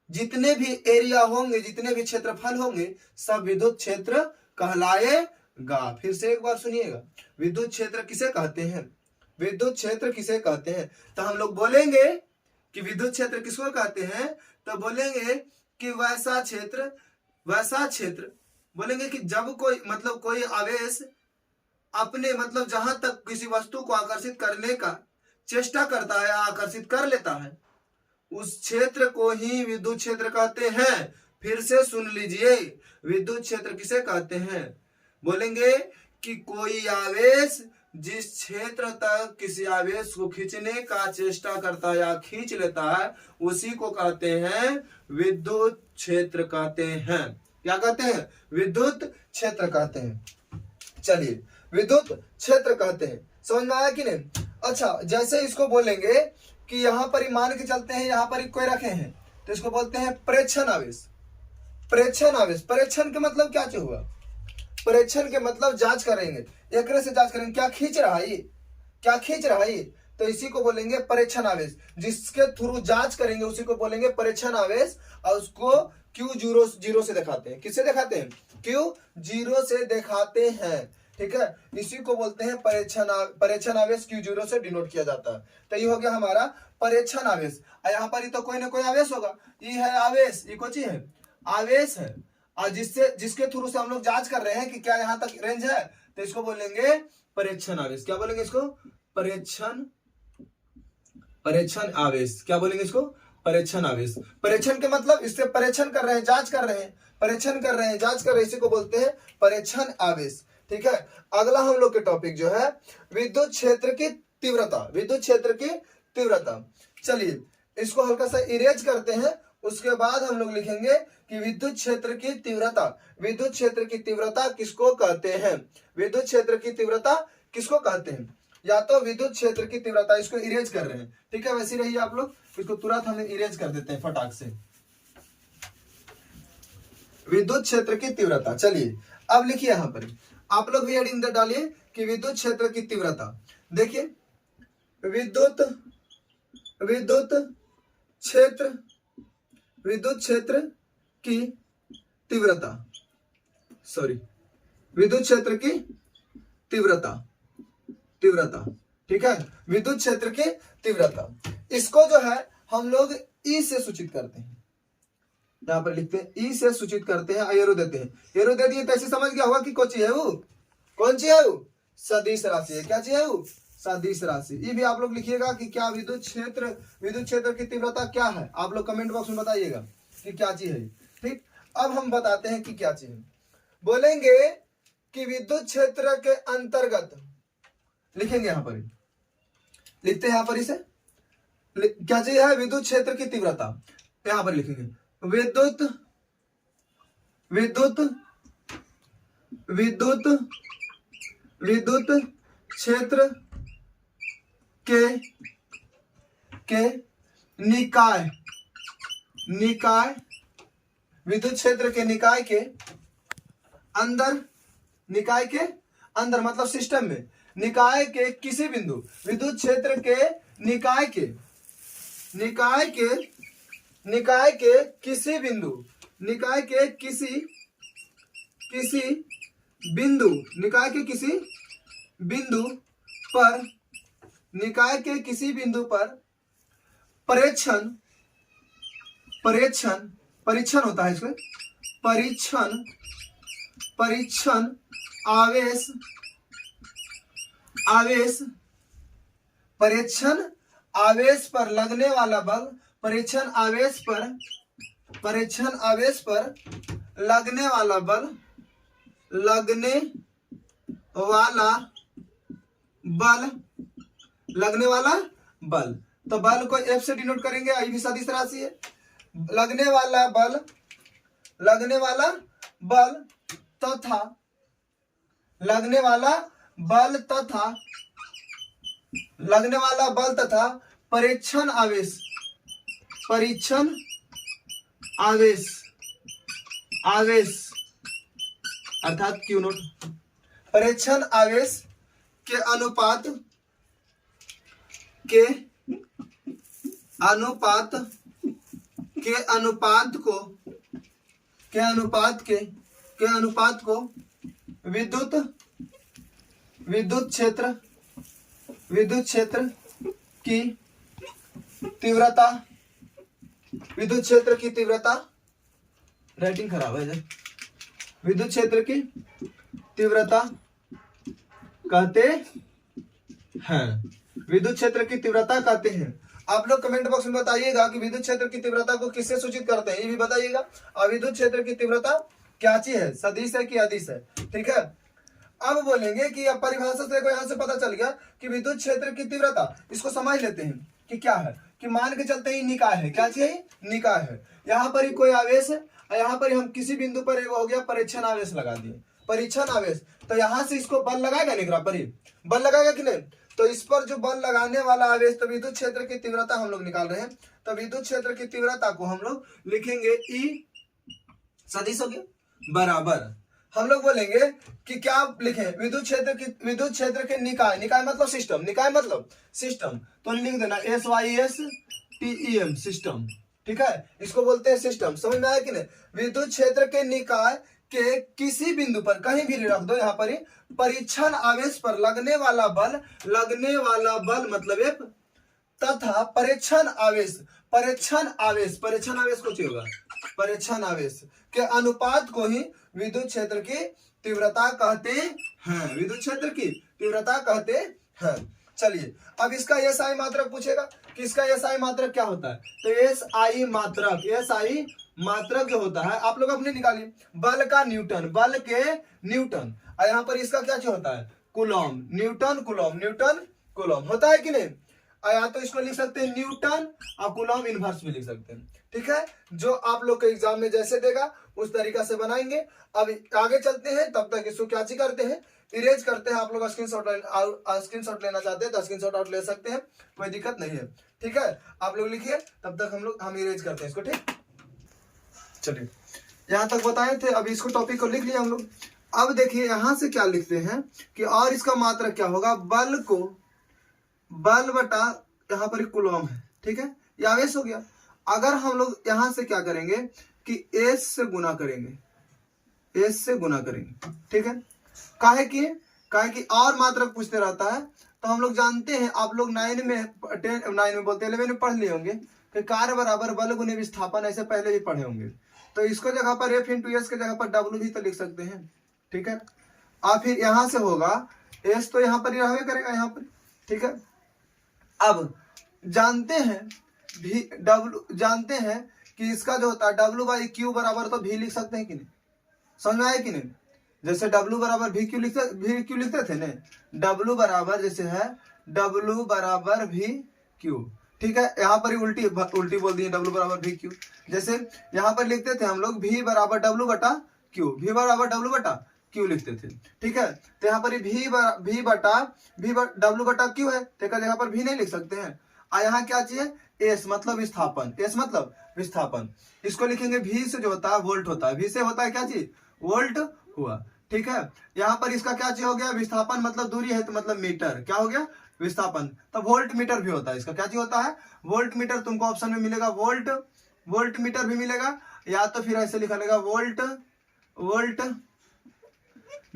जितने भी एरिया होंगे, जितने भी क्षेत्रफल होंगे, सब विद्युत क्षेत्र कहलाएगा। फिर से एक बार सुनिएगा, विद्युत क्षेत्र किसे कहते हैं? विद्युत क्षेत्र किसे कहते हैं? तो हम लोग बोलेंगे कि विद्युत क्षेत्र किसको कहते हैं, तो बोलेंगे कि वैसा क्षेत्र बोलेंगे कि जब कोई आवेश अपने मतलब जहां तक किसी वस्तु को आकर्षित करने का चेष्टा करता है, आकर्षित कर लेता है, उस क्षेत्र को ही विद्युत क्षेत्र कहते हैं। फिर से सुन लीजिए, विद्युत क्षेत्र किसे कहते हैं? बोलेंगे कि कोई आवेश जिस क्षेत्र तक किसी आवेश को खींचने का चेष्टा करता है या खींच लेता है, उसी को कहते हैं विद्युत क्षेत्र कहते हैं। क्या कहते हैं? विद्युत क्षेत्र कहते हैं। चलिए, विद्युत क्षेत्र कहते हैं। समझ में आया कि नहीं? अच्छा, जैसे इसको बोलेंगे कि यहाँ पर ही मान के चलते हैं, यहाँ पर ही कोई रखे हैं, तो इसको बोलते हैं प्रेक्षण आवेश। प्रेक्षण आवेश, प्रेक्षण के मतलब क्या हुआ? प्रेक्षण के मतलब जांच करेंगे, एक से जांच करेंगे क्या खींच रहा है ये, क्या खींच रहा है ये। तो इसी को बोलेंगे परीक्षण आवेश। जिसके थ्रू जांच करेंगे उसी को बोलेंगे परीक्षण आवेश, और उसको Q0 से दिखाते हैं। किससे दिखाते हैं? Q0 से दिखाते हैं, ठीक है। इसी को बोलते हैं परीक्षण आवेश, Q0 से डिनोट किया जाता है। तो ये हो गया हमारा परीक्षण आवेश। यहाँ पर ही तो कोई ना कोई आवेश होगा, ये है आवेश, ये कौन चीज है? आवेश है। और जिसके थ्रू से हम लोग जांच कर रहे हैं कि क्या यहाँ तक रेंज है, तो इसको बोलेंगे परीक्षण आवेश। क्या बोलेंगे इसको? परीक्षण आवेश। क्या बोलेंगे इसको? परीक्षण आवेश। परीक्षण के मतलब इससे परीक्षण कर रहे हैं, जांच कर रहे हैं, परीक्षण कर रहे हैं, जांच कर रहे हैं, इसी को बोलते हैं परीक्षण आवेश, ठीक है। अगला हम लोग के टॉपिक जो है विद्युत क्षेत्र की तीव्रता। विद्युत क्षेत्र की तीव्रता, चलिए इसको हल्का सा इरेज करते हैं, उसके बाद हम लोग लिखेंगे कि विद्युत क्षेत्र की तीव्रता। विद्युत क्षेत्र की तीव्रता किसको कहते हैं? विद्युत क्षेत्र की तीव्रता किसको कहते हैं? या तो विद्युत क्षेत्र की तीव्रता, इसको इरेज कर रहे हैं, ठीक है। वैसे रहिए आप लोग, इसको तुरंत हमें इरेज कर देते हैं फटाक से। विद्युत क्षेत्र की तीव्रता, चलिए अब लिखिए यहाँ पर आप लोग भी हेडिंग डालिए कि विद्युत क्षेत्र की तीव्रता। देखिए विद्युत क्षेत्र की तीव्रता, सॉरी विद्युत क्षेत्र की तीव्रता, ठीक है। विद्युत क्षेत्र की तीव्रता, इसको जो है हम लोग ई से सूचित करते हैं। यहाँ पर लिखते हैं ई से सूचित करते हैं, एरो देते हैं। एरो दे दिए तो ऐसे समझ गया होगा कि कौन चीज है वो? कौन चीज है वो? सदिश राशि है। क्या चीज है वो? सदिश राशि। ये भी आप लोग लिखिएगा कि क्या विद्युत क्षेत्र की तीव्रता क्या है, आप लोग कमेंट बॉक्स में बताइएगा कि क्या चीज है, ठीक। अब हम बताते हैं कि क्या चीज है। बोलेंगे कि विद्युत क्षेत्र के अंतर्गत, लिखेंगे यहाँ पर, लिखते हैं यहाँ पर इसे, क्या चीज है? विद्युत क्षेत्र की तीव्रता। यहाँ पर लिखेंगे विद्युत क्षेत्र के निकाय, विद्युत क्षेत्र के निकाय के अंदर, निकाय के अंदर मतलब सिस्टम में, निकाय के किसी बिंदु, विद्युत क्षेत्र के निकाय के किसी बिंदु, निकाय के किसी बिंदु, निकाय के किसी बिंदु पर, निकाय के किसी बिंदु पर परीक्षण होता है। इसमें परीक्षण आवेश, परीक्षण आवेश पर लगने वाला बल, परीक्षण आवेश पर लगने वाला बल, लगने वाला बल। तो बल को F से डिनोट करेंगे, आई भी सदिश राशि है। लगने वाला बल तथा परीक्षण आवेश अर्थात Q नोट, परीक्षण आवेश के अनुपात को विद्युत क्षेत्र की तीव्रता, विद्युत क्षेत्र की तीव्रता, राइटिंग खराब है, विद्युत क्षेत्र की तीव्रता कहते हैं, विद्युत क्षेत्र की तीव्रता कहते हैं। आप लोग कमेंट बॉक्स में बताइएगा कि विद्युत क्षेत्र की तीव्रता को किससे सूचित करते हैं, ये भी बताइएगा। और विद्युत क्षेत्र की तीव्रता क्या चीज है, सदिश है कि अदिश है, ठीक है। अब बोलेंगे कि अब परिभाषा से यहाँ से पता चल गया कि विद्युत क्षेत्र की तीव्रता, इसको समझ लेते हैं कि क्या है। कि मान के चलते ही निकाय है, क्या चीज है? निकाय है। यहाँ पर ही कोई आवेश है, यहाँ पर हम किसी बिंदु पर हो गया परीक्षण आवेश लगा दिए, परीक्षण आवेश। तो यहाँ से इसको बल लगाएगा, निगरा पर ही बल लगाएगा कि नहीं? तो इस पर जो बल लगाने वाला आवेश, तो विद्युत क्षेत्र की तीव्रता हम लोग निकाल रहे हैं। तो विद्युत क्षेत्र की तीव्रता को हम लोग लिखेंगे ई, सदिश हो गया, बराबर हम लोग बोलेंगे कि क्या लिखें, विद्युत क्षेत्र के निकाय, निकाय मतलब सिस्टम, निकाय मतलब सिस्टम, तो लिख देना SYSTEM सिस्टम। ठीक है, इसको बोलते हैं सिस्टम। समझ में आया कि नहीं? विद्युत क्षेत्र के निकाय के किसी बिंदु पर कहीं भी रख दो, यहाँ पर ही परीक्षण आवेश पर लगने वाला बल, लगने वाला बल मतलब एक, तथा परीक्षण आवेश, परीक्षण आवेश, परीक्षण आवेश कुछ होगा, परीक्षण आवेश के अनुपात को ही विद्युत क्षेत्र की तीव्रता कहते हैं, विद्युत क्षेत्र की तीव्रता कहते हैं। चलिए अब इसका SI मात्रक पूछेगा कि इसका SI मात्रक क्या होता है, तो SI मात्रक, SI मात्रक जो होता है आप लोग अपने निकालिए, बल का न्यूटन, बल के न्यूटन, और यहाँ पर इसका क्या होता है, Coulomb, Newton Coulomb, Newton Coulomb होता है कि नहीं? या तो इसको लिख सकते हैं न्यूटन और कूलॉम इनवर्स भी लिख सकते हैं। ठीक है, जो आप लोग के एग्जाम में जैसे देगा उस तरीका से बनाएंगे। अब आगे चलते हैं, तब तक इसको क्या करते हैं, इरेज करते हैं। आप लोग स्क्रीनशॉट लेना चाहते हैं तो स्क्रीनशॉट आउट ले सकते हैं, कोई दिक्कत नहीं है। ठीक है, आप लोग लिखिए, तब तक हम इरेज करते हैं इसको। ठीक, चलिए यहाँ तक बताए थे, अब इसको टॉपिक को लिख लिया हम लोग। अब देखिए यहाँ से क्या लिखते हैं कि और इसका मात्रक क्या होगा, बल को, बल बटा यहाँ पर कूलॉम है। ठीक है, ये आवेश हो गया। अगर हम लोग यहां से क्या करेंगे कि S से गुना करेंगे, S से गुना करेंगे। ठीक है, काहे कि और मात्रक पूछते रहता है, तो हम लोग जानते हैं, आप लोग 9 में बोलते 11 में पढ़ लिए होंगे कि कार्य बराबर बल गुने विस्थापन, ऐसे पहले भी पढ़े होंगे। तो इसको जगह पर F × S के जगह पर W भी तो लिख सकते हैं। ठीक है, और फिर यहां से होगा S, तो यहां पर ही रहवे करेगा यहाँ पर। ठीक है, अब जानते हैं जानते हैं कि इसका जो होता है W/Q बराबर तो V लिख सकते हैं कि नहीं? समझ में आया कि नहीं? जैसे W बराबर VQ लिखते थे ना, W बराबर जैसे है W बराबर VQ। ठीक है, यहाँ पर ही उल्टी बोल दिए, W बराबर VQ। जैसे यहाँ पर लिखते थे हम लोग V बराबर W बटा Q, V बराबर W बटा Q लिखते थे। ठीक है, तो यहाँ पर V W बटा Q है, तो जगह पर V नहीं लिख सकते हैं। और यहाँ क्या चाहिए, S मतलब विस्थापन, S मतलब विस्थापन। इसको लिखेंगे V से जो होता है वोल्ट होता है, V से होता है क्या चीज, वोल्ट हुआ। ठीक है, यहाँ पर इसका क्या चीज हो गया, विस्थापन मतलब दूरी है, तो मतलब मीटर, क्या हो गया, विस्थापन। तो वोल्ट मीटर भी होता है, इसका क्या चीज होता है, वोल्ट मीटर। तुमको ऑप्शन में मिलेगा वोल्ट मीटर भी मिलेगा, या तो फिर ऐसे लिखा रहेगा वोल्ट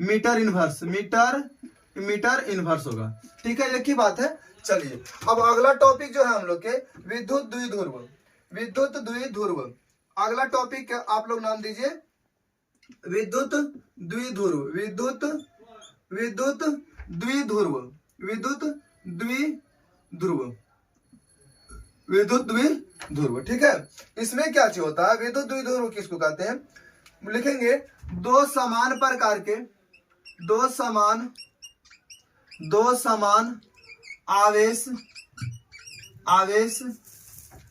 मीटर इनवर्स होगा। ठीक है, एक ही बात है। चलिए अब अगला टॉपिक जो है हम लोग के विद्युत द्विध्रुव, अगला टॉपिक आप लोग नाम दीजिए विद्युत द्विध्रुव। ठीक है, इसमें क्या चीज होता है, विद्युत द्विध्रुव किसको कहते हैं, लिखेंगे दो समान प्रकार के, दो समान आवेश,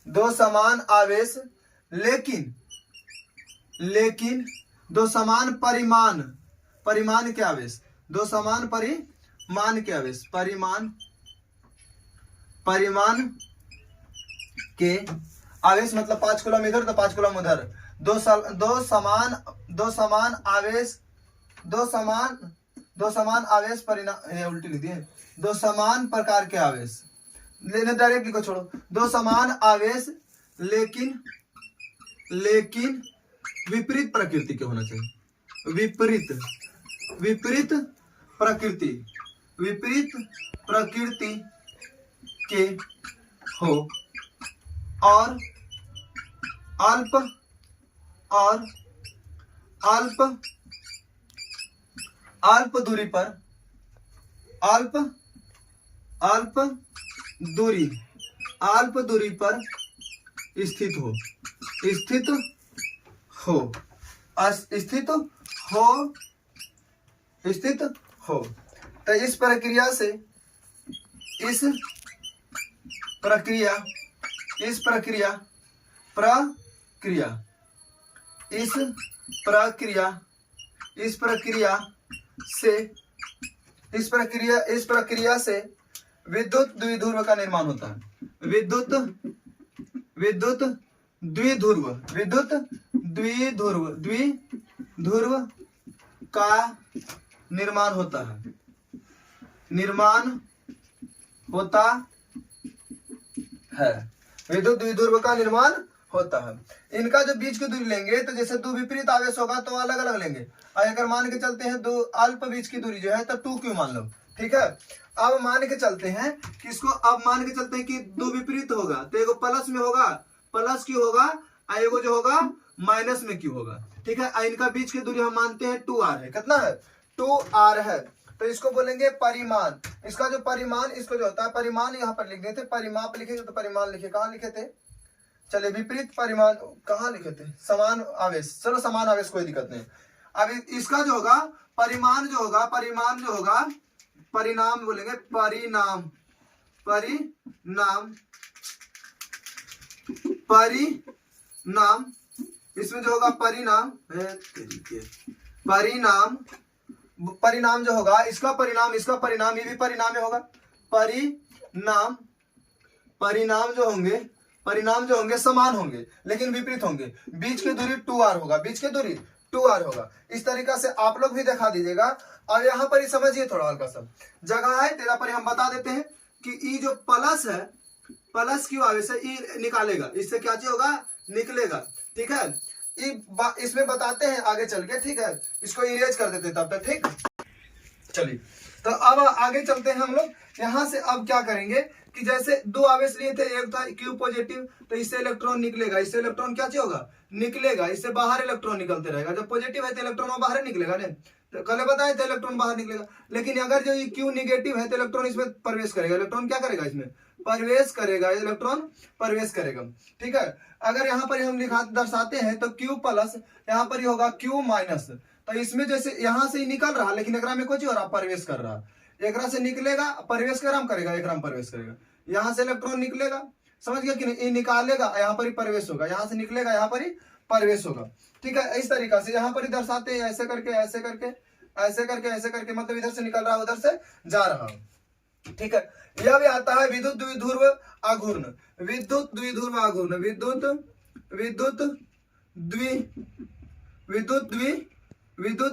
दो समान आवेश, लेकिन दो समान परिमाण के आवेश, दो समान परिमाण के आवेश, परिमाण के आवेश मतलब 5 कूलम इधर तो 5 कूलम उधर, दो समान आवेश परिणाम, उल्टी लिख दिए, दो समान प्रकार के आवेश, लेने डायरेक्ट लिखो, छोड़ो, दो समान आवेश लेकिन विपरीत प्रकृति के होना चाहिए, विपरीत प्रकृति के हो, और अल्प दूरी पर स्थित हो। तो इस प्रक्रिया से विद्युत द्विध्रुव का निर्माण होता है, विद्युत द्विध्रुव का निर्माण होता है, निर्माण होता है, विद्युत द्विध्रुव का निर्माण होता है। इनका जो बीच की दूरी लेंगे तो जैसे दो विपरीत आवेश होगा तो अलग अलग लेंगे। अगर मान के चलते हैं दो अल्प बीच की दूरी जो है तो 2q मान लो, ठीक है। अब मान के चलते हैं कि इसको, अब मान के चलते हैं कि दो विपरीत होगा तो एगो प्लस में होगा, प्लस q होगा, और एगो जो होगा माइनस में q होगा, ठीक है। इनका बीच की दूरी हम मानते हैं 2r है। कितना है? 2r है। तो इसको बोलेंगे परिमाण। इसका जो परिमाण, इसको जो होता है परिमाण यहाँ पर लिख देते, परिमाप लिखेंगे तो परिमाण लिखे, कहाँ लिखे थे? चलिए विपरीत परिमाण कहाँ लिखे थे? समान आवेश, चलो समान आवेश, कोई दिक्कत नहीं। अब इसका जो होगा परिमाण जो होगा, परिमाण जो होगा, परिणाम बोलेंगे, परिणाम, परिणाम, परिणाम, इसमें जो होगा परिणाम, परिणाम, परिणाम जो होगा, इसका परिणाम, इसका परिणाम, ये भी परिणाम होगा। परिणाम, परिणाम जो होंगे, परिणाम जो होंगे समान होंगे लेकिन विपरीत होंगे। बीच की दूरी 2r होगा, बीच की दूरी 2r होगा। इस तरीका से आप लोग भी दिखा दीजिएगा। और यहाँ पर ही समझिए थोड़ा हल्का सा जगह है तेरा पर, हम बता देते हैं कि ई जो प्लस है, प्लस क्यों आवेश है, ई निकालेगा, इससे क्या चीज होगा? निकलेगा, ठीक है। इसमें बताते हैं आगे चल के, ठीक है। इसको इरेज कर देते तब तक, ठीक। चलिए तो अब आगे चलते हैं हम लोग। यहां से अब क्या करेंगे कि जैसे दो आवेश लिए थे, एक था क्यू पॉजिटिव, तो इससे इलेक्ट्रॉन निकलेगा, इससे इलेक्ट्रॉन क्या चाहिए होगा? निकलेगा, इससे बाहर इलेक्ट्रॉन निकलते रहेगा। जब पॉजिटिव है तो इलेक्ट्रॉन बाहर निकलेगा नहीं, तो कल बताए थे इलेक्ट्रॉन बाहर निकलेगा। लेकिन अगर जो ये क्यू निगेटिव है तो इलेक्ट्रॉन इसमें प्रवेश करेगा, इलेक्ट्रॉन क्या करेगा? इसमें प्रवेश करेगा, इलेक्ट्रॉन प्रवेश करेगा, ठीक है। अगर यहाँ पर हम लिखा दर्शाते हैं तो क्यू प्लस, यहाँ पर ही होगा क्यू माइनस। तो इसमें जैसे यहाँ से ही निकल रहा लेकिन एकरा में कुछ हो रहा, प्रवेश कर रहा, एकरा से निकलेगा, प्रवेश करेगा, एकरा में प्रवेश करेगा। यहाँ से इलेक्ट्रॉन निकलेगा, समझ गया कि नहीं? निकालेगा, यहाँ पर ही प्रवेश होगा, यहाँ से निकलेगा, यहाँ पर ही प्रवेश होगा, ठीक है। इस तरीका से यहाँ पर ही दर्शाते हैं, ऐसे करके, ऐसे करके, ऐसे करके, ऐसे करके, मतलब इधर से निकल रहा है, उधर से जा रहा, ठीक है। यह भी आता है विद्युत द्विध्रुव आघूर्ण, विद्युत द्विध्रुव आघूर्ण, विद्युत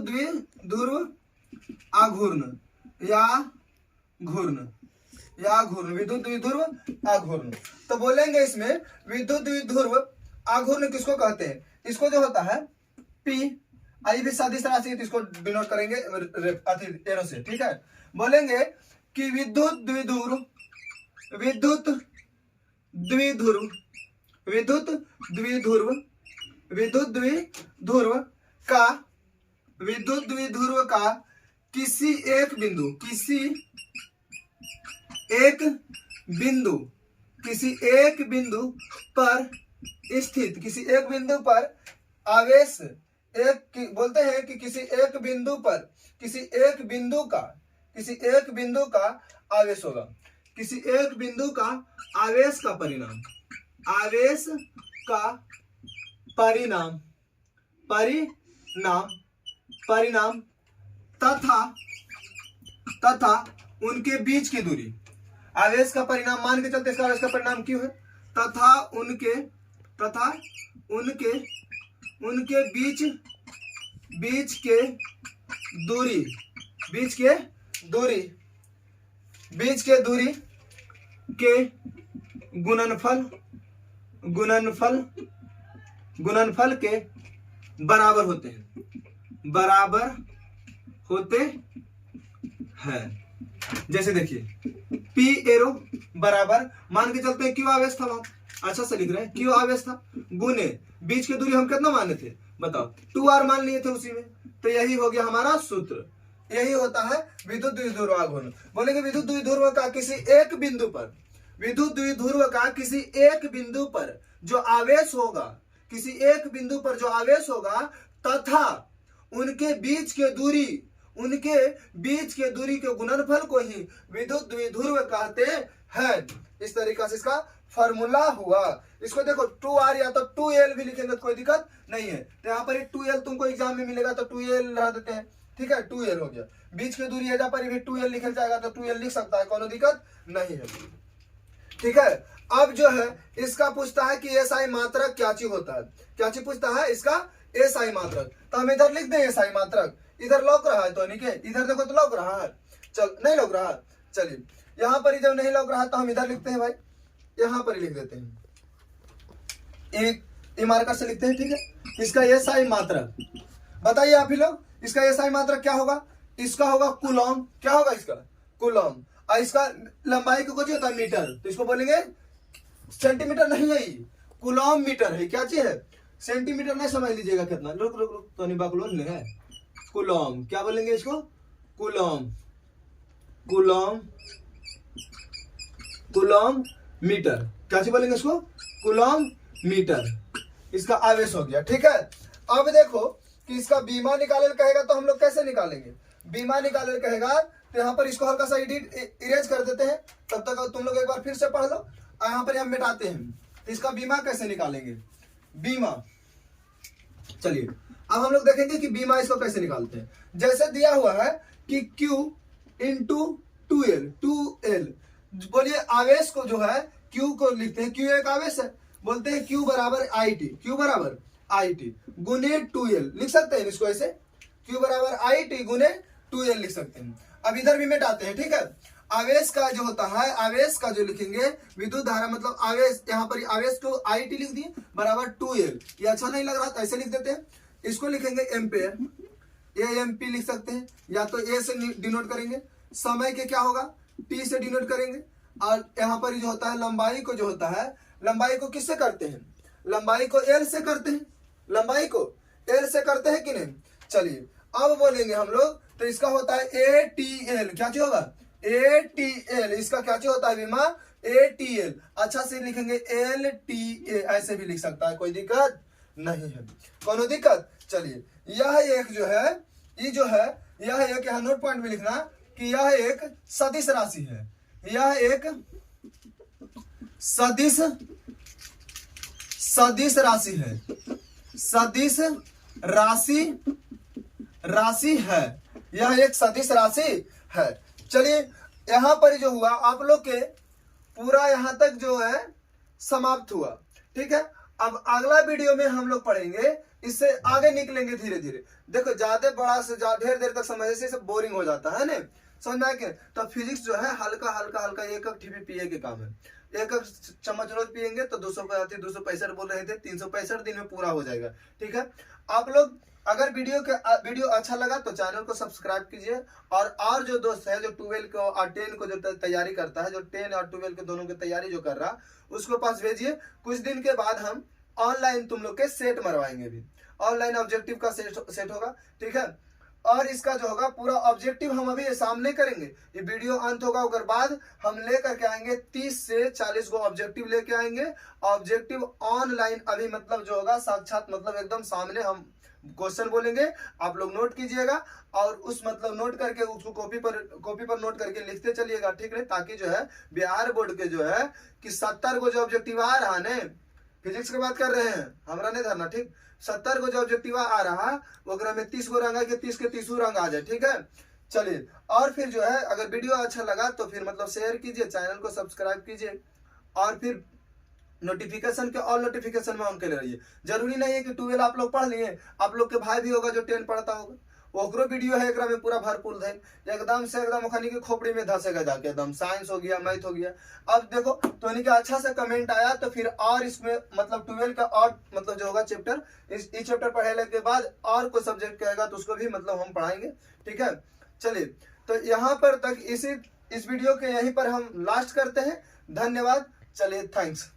द्विध्रुव आघूर्ण या घूर्ण, या घूर्ण, विद्युत द्विध्रुव आघूर्ण। तो बोलेंगे इसमें विद्युत द्विध्रुव आघूर्ण किसको कहते हैं? इसको जो होता है P, आई भी सदिश राशि, इसको डिनोट करेंगे एरो से, ठीक है। बोलेंगे कि विद्युत द्विध्रुव, विद्युत द्विध्रुव, विद्युत द्विध्रुव, विद्युत द्विध्रुव का, विद्युत द्विध्रुव का किसी एक बिंदु, किसी एक बिंदु, किसी एक बिंदु पर स्थित, किसी एक बिंदु पर आवेश, एक बोलते हैं कि किसी एक बिंदु पर, किसी एक बिंदु का, किसी एक बिंदु का आवेश होगा, किसी एक बिंदु का आवेश का परिणाम, आवेश का परिणाम, परिणाम, परिणाम तथा उनके बीच की दूरी, आवेश का परिणाम मान के चलते, इसका आवेश का परिणाम क्यों है? तथा उनके बीच के दूरी, बीच के दूरी, बीच के दूरी के गुणनफल, गुणनफल के बराबर होते हैं, बराबर होते हैं। जैसे देखिए P एरो बराबर, मान के चलते हैं क्यों आवेश था, वहां अच्छा से लिख रहे हैं, क्यों आवेश था, गुने बीच की दूरी हम कितना माने थे? बताओ, 2r मान लिए थे उसी में। तो यही हो गया हमारा सूत्र, यही होता है विद्युत द्विध्रुव आघूर्ण। बोलेंगे विद्युत द्विध्रुव का किसी एक बिंदु पर, विद्युत द्विध्रुव का किसी एक बिंदु पर जो आवेश होगा, किसी एक बिंदु पर जो आवेश होगा तथा उनके बीच के दूरी, उनके बीच के दूरी के गुणनफल को ही विद्युत द्विध्रुव कहते हैं। इस तरीका से इसका फॉर्मूला हुआ। इसको देखो 2r या तो 2l भी लिखेंगे तो कोई दिक्कत नहीं है। तो यहाँ पर 2l तुमको एग्जाम में मिलेगा तो 2l लगा देते हैं, ठीक है, 2l हो गया। बीच की दूरी है जहाँ पर भी 2l लिखा जाएगा तो 2l लिख सकता है, कोई दिक्कत नहीं है। ठीक है। अब जो है इसका पूछता है कि एसआई मात्रक क्या चीज होता है, क्या चीज पूछता है इसका एसआई मात्रक। तो हम इधर लिख दें एसआई मात्रक, इधर लौक रहा है तो नहीं के, इधर देखो तो लौक रहा है, चल नहीं लौक रहा, चलिए यहाँ पर ही जब नहीं लौक रहा तो हम इधर लिखते हैं भाई, यहाँ पर ही लिख देते हैं, एक मार्कर से लिखते हैं, ठीक है। इसका एसआई मात्रक बताइए आप ही लोग, इसका एसआई मात्रक क्या होगा, इसका होगा कूलम, क्या होगा इसका कूलम, और इसका लंबाई को कुछ होता है मीटर, तो इसको बोलेंगे सेंटीमीटर नहीं है, कूलम मीटर है, क्या चीज है सेंटीमीटर नहीं समझ लीजिएगा कितना, रुक रुक रुक तो नहीं बाकुलन है, कूलम क्या बोलेंगे इसको, कूलम, कूलम, कूलम मीटर, क्या चीज बोलेंगे इसको, कूलम मीटर, इसका आवेश हो गया, ठीक है। अब देखो कि इसका बीमा निकाले कहेगा तो हम लोग कैसे निकालेंगे, बीमा निकाले कहेगा तो यहाँ पर इसको हल्का सा इरेज कर देते हैं, तब तक तुम लोग एक बार फिर से पढ़ लो, और यहाँ पर हम मिटाते हैं, तो इसका बीमा कैसे निकालेंगे, बीमा, चलिए अब हम लोग देखेंगे कि बीमा इसको कैसे निकालते हैं। जैसे दिया हुआ है कि Q इंटू 2L, बोलिए आवेश को जो है Q को लिखते हैं, Q एक आवेश है, बोलते हैं Q बराबर IT, Q बराबर IT गुने 2L, लिख सकते हैं इसको ऐसे, Q बराबर IT गुने 2L लिख सकते हैं। अब इधर भी मिटाते हैं, ठीक है। आवेश का जो होता है, आवेश का जो लिखेंगे विद्युत धारा मतलब आवेश, यहाँ पर आवेश को IT लिख दिए बराबर 2L, ये अच्छा नहीं लग रहा तो ऐसे लिख देते हैं, इसको लिखेंगे एम्पेयर, AMP लिख सकते हैं, या तो A से डिनोट करेंगे, समय के क्या होगा T से डिनोट करेंगे, और यहाँ पर जो होता है लंबाई को जो होता है, लंबाई को किससे करते हैं, लंबाई को L से करते हैं, लंबाई को L से करते हैं कि नहीं। चलिए अब बोलेंगे हम लोग, तो इसका होता है ATL, क्या चीज होगा ATL, इसका क्या चीज होता है बीमा ATL, अच्छा से लिखेंगे LTA, ऐसे भी लिख सकता है, कोई दिक्कत नहीं है, कोनो दिक्कत। चलिए यह एक जो है, ये जो है यह एक, यहाँ नोट पॉइंट में लिखना कि यह एक सदिश राशि है, यह एक सदिश राशि है, सदिश राशि है, यह एक सदिश राशि है। चलिए यहाँ पर जो हुआ आप लोग के पूरा यहाँ तक जो है समाप्त हुआ, ठीक है। अब अगला वीडियो में हम लोग पढ़ेंगे, इससे आगे निकलेंगे धीरे धीरे। देखो ज्यादा बड़ा से ढेर देर तक समझने से बोरिंग हो जाता है ना, समझ में आए। तो फिजिक्स जो है हल्का हल्का हल्का एक ठीपी पिए के काम है, एक चम्मच रोज पियेंगे तो 265 बोल रहे थे, 365 दिन में पूरा हो जाएगा, ठीक है। आप लोग अगर वीडियो अच्छा लगा तो चैनल को सब्सक्राइब कीजिए, और जो दोस्त है जो 12 को और 10 को जो तैयारी करता है, जो 10 और 12 के दोनों की तैयारी जो कर रहा, उसको पास भेजिए। कुछ दिन के बाद हम ऑनलाइन तुम लोग के सेट मरवाएंगे, भी ऑनलाइन ऑब्जेक्टिव का सेट होगा, ठीक है। और इसका जो होगा पूरा ऑब्जेक्टिव हम अभी सामने करेंगे, ये वीडियो अंत होगा, उसके बाद हम लेकर के आएंगे 30 से 40 को ऑब्जेक्टिव लेके आएंगे। ऑब्जेक्टिव ऑनलाइन अभी मतलब जो होगा साक्षात मतलब एकदम सामने हम क्वेश्चन बोलेंगे, आप लोग नोट कीजिएगा, और उस मतलब नोट करके उसको कॉपी पर नोट करके लिखते चलिएगा, ठीक है। ताकि जो है बिहार बोर्ड के जो है कि 70 को जो ऑब्जेक्टिव आ रहा है, फिजिक्स की बात कर रहे हैं, हमारा नहीं धरना, ठीक। 70 को जो ऑब्जेक्टिव आ रहा वो 30 को रंगा के 30 के 30 रंग आ जाए, ठीक है। चलिए और फिर जो है अगर वीडियो अच्छा लगा तो फिर मतलब शेयर कीजिए, चैनल को सब्सक्राइब कीजिए, और फिर नोटिफिकेशन के ऑल नोटिफिकेशन में ऑन कर रहिए। जरूरी नहीं है कि 12 आप लोग पढ़ लिए, आप लोग के भाई भी होगा जो 10 पढ़ता होगा, ओकरो वीडियो है एकरा में पूरा भरपूर है, एकदम से एकदम ओखनी की खोपड़ी में धसेगा जाके, एकदम साइंस हो गया, मैथ हो गया। अब देखो तो इनके अच्छा से कमेंट आया तो फिर और इसमें मतलब 12 का और मतलब जो होगा चैप्टर, इस चैप्टर पढ़ने के बाद और कोई सब्जेक्ट कहेगा तो उसको भी मतलब हम पढ़ाएंगे, ठीक है। चलिए तो यहाँ पर तक इस वीडियो के यहीं पर हम लास्ट करते हैं। धन्यवाद, चलिए थैंक्स।